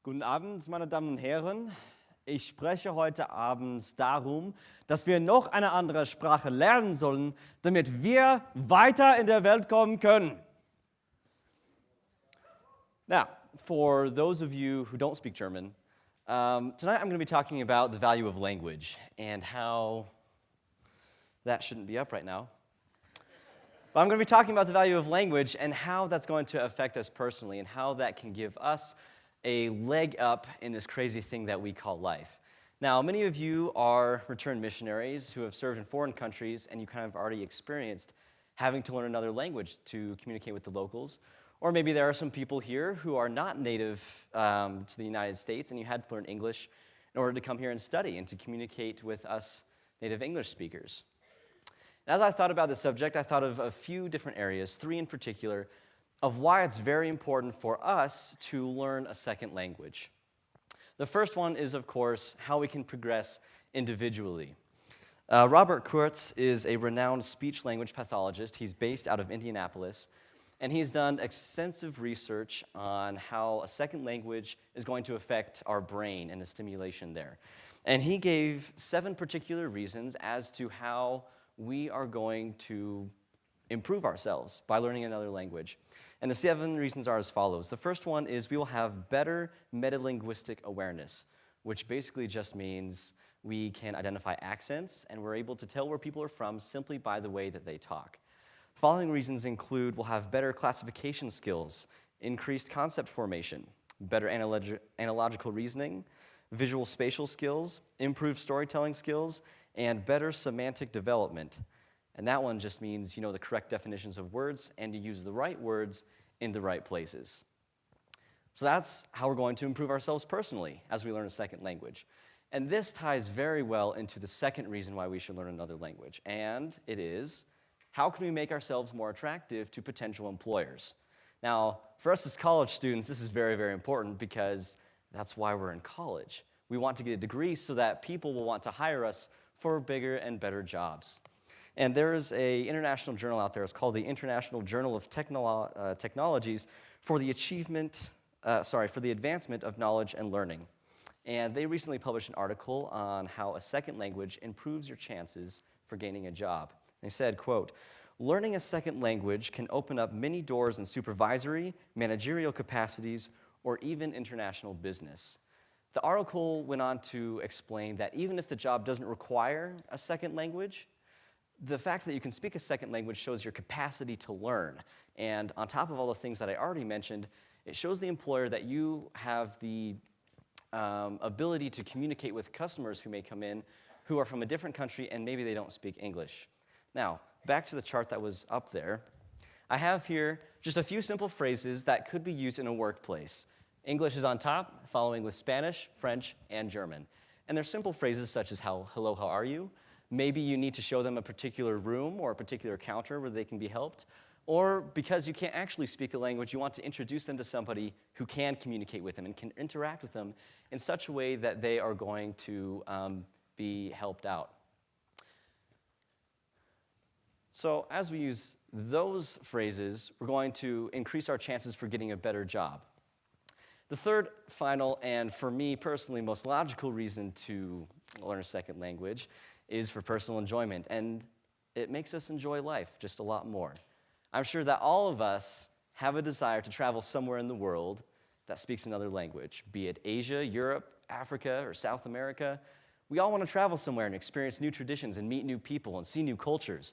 Guten Abend, meine Damen und Herren. Ich spreche heute Abend darum, dass wir noch eine andere Sprache lernen sollen, damit wir weiter in der Welt kommen können. Now, for those of you who don't speak German, tonight I'm going to be talking about the value of language and how that shouldn't be up right now. But I'm going to be talking about the value of language and how that's going to affect us personally and how that can give us a leg up in this crazy thing that we call life. Now, many of you are returned missionaries who have served in foreign countries, and you kind of already experienced having to learn another language to communicate with the locals. Or maybe there are some people here who are not native to the United States, and you had to learn English in order to come here and study and to communicate with us native English speakers. And as I thought about this subject, I thought of a few different areas, three in particular, of why it's very important for us to learn a second language. The first one is, of course, how we can progress individually. Robert Kurtz is a renowned speech-language pathologist. He's based out of Indianapolis, and he's done extensive research on how a second language is going to affect our brain and the stimulation there. And he gave 7 particular reasons as to how we are going to improve ourselves by learning another language. And the 7 reasons are as follows. The first one is we will have better metalinguistic awareness, which basically just means we can identify accents and we're able to tell where people are from simply by the way that they talk. The following reasons include we'll have better classification skills, increased concept formation, better analogical reasoning, visual spatial skills, improved storytelling skills, and better semantic development. And that one just means you know the correct definitions of words and you use the right words in the right places. So that's how we're going to improve ourselves personally as we learn a second language. And this ties very well into the second reason why we should learn another language. And it is, how can we make ourselves more attractive to potential employers? Now, for us as college students, this is very, very important because that's why we're in college. We want to get a degree so that people will want to hire us for bigger and better jobs. And there is an international journal out there. It's called the International Journal of Technologies for the Advancement of Knowledge and Learning. And they recently published an article on how a second language improves your chances for gaining a job. They said, quote, "Learning a second language can open up many doors in supervisory, managerial capacities, or even international business." The article went on to explain that even if the job doesn't require a second language, the fact that you can speak a second language shows your capacity to learn. And on top of all the things that I already mentioned, it shows the employer that you have the ability to communicate with customers who may come in who are from a different country and maybe they don't speak English. Now, back to the chart that was up there. I have here just a few simple phrases that could be used in a workplace. English is on top, following with Spanish, French, and German. And they're simple phrases such as hello, how are you? Maybe you need to show them a particular room or a particular counter where they can be helped. Or because you can't actually speak the language, you want to introduce them to somebody who can communicate with them and can interact with them in such a way that they are going to be helped out. So as we use those phrases, we're going to increase our chances for getting a better job. The third, final, and for me personally most logical reason to learn a second language is for personal enjoyment, and it makes us enjoy life just a lot more. I'm sure that all of us have a desire to travel somewhere in the world that speaks another language, be it Asia, Europe, Africa, or South America. We all want to travel somewhere and experience new traditions and meet new people and see new cultures.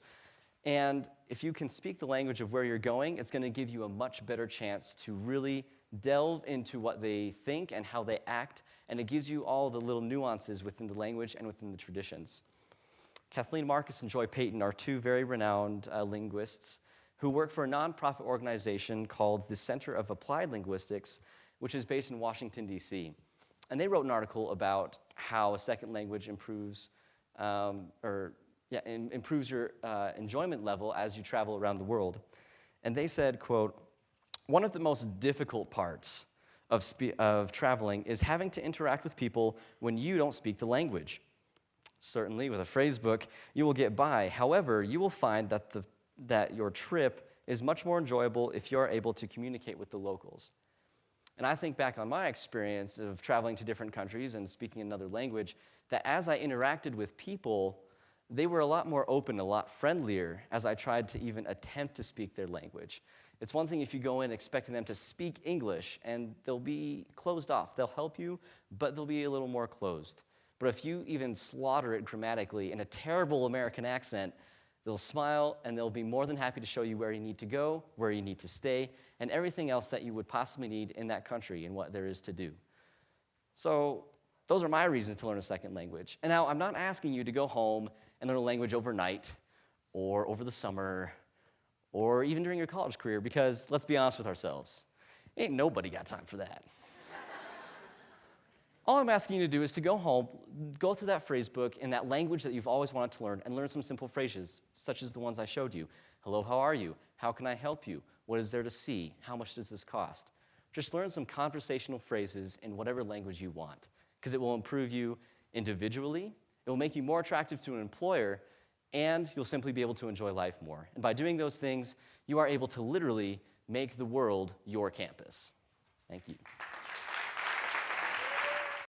And if you can speak the language of where you're going, it's going to give you a much better chance to really delve into what they think and how they act, and it gives you all the little nuances within the language and within the traditions. Kathleen Marcus and Joy Payton are 2 very renowned linguists who work for a nonprofit organization called the Center of Applied Linguistics, which is based in Washington, D.C. And they wrote an article about how a second language improves your enjoyment level as you travel around the world. And they said, quote, "One of the most difficult parts of traveling is having to interact with people when you don't speak the language. Certainly, with a phrase book, you will get by. However, you will find that your trip is much more enjoyable if you are able to communicate with the locals." And I think back on my experience of traveling to different countries and speaking another language, that as I interacted with people, they were a lot more open, a lot friendlier as I tried to even attempt to speak their language. It's one thing if you go in expecting them to speak English, and they'll be closed off. They'll help you, but they'll be a little more closed. But if you even slaughter it grammatically in a terrible American accent, they'll smile, and they'll be more than happy to show you where you need to go, where you need to stay, and everything else that you would possibly need in that country and what there is to do. So those are my reasons to learn a second language. And now I'm not asking you to go home and learn a language overnight or over the summer or even during your college career, because let's be honest with ourselves, ain't nobody got time for that. All I'm asking you to do is to go home, go through that phrase book in that language that you've always wanted to learn, and learn some simple phrases, such as the ones I showed you. Hello, how are you? How can I help you? What is there to see? How much does this cost? Just learn some conversational phrases in whatever language you want, because it will improve you individually, it will make you more attractive to an employer, and you'll simply be able to enjoy life more. And by doing those things, you are able to literally make the world your campus. Thank you.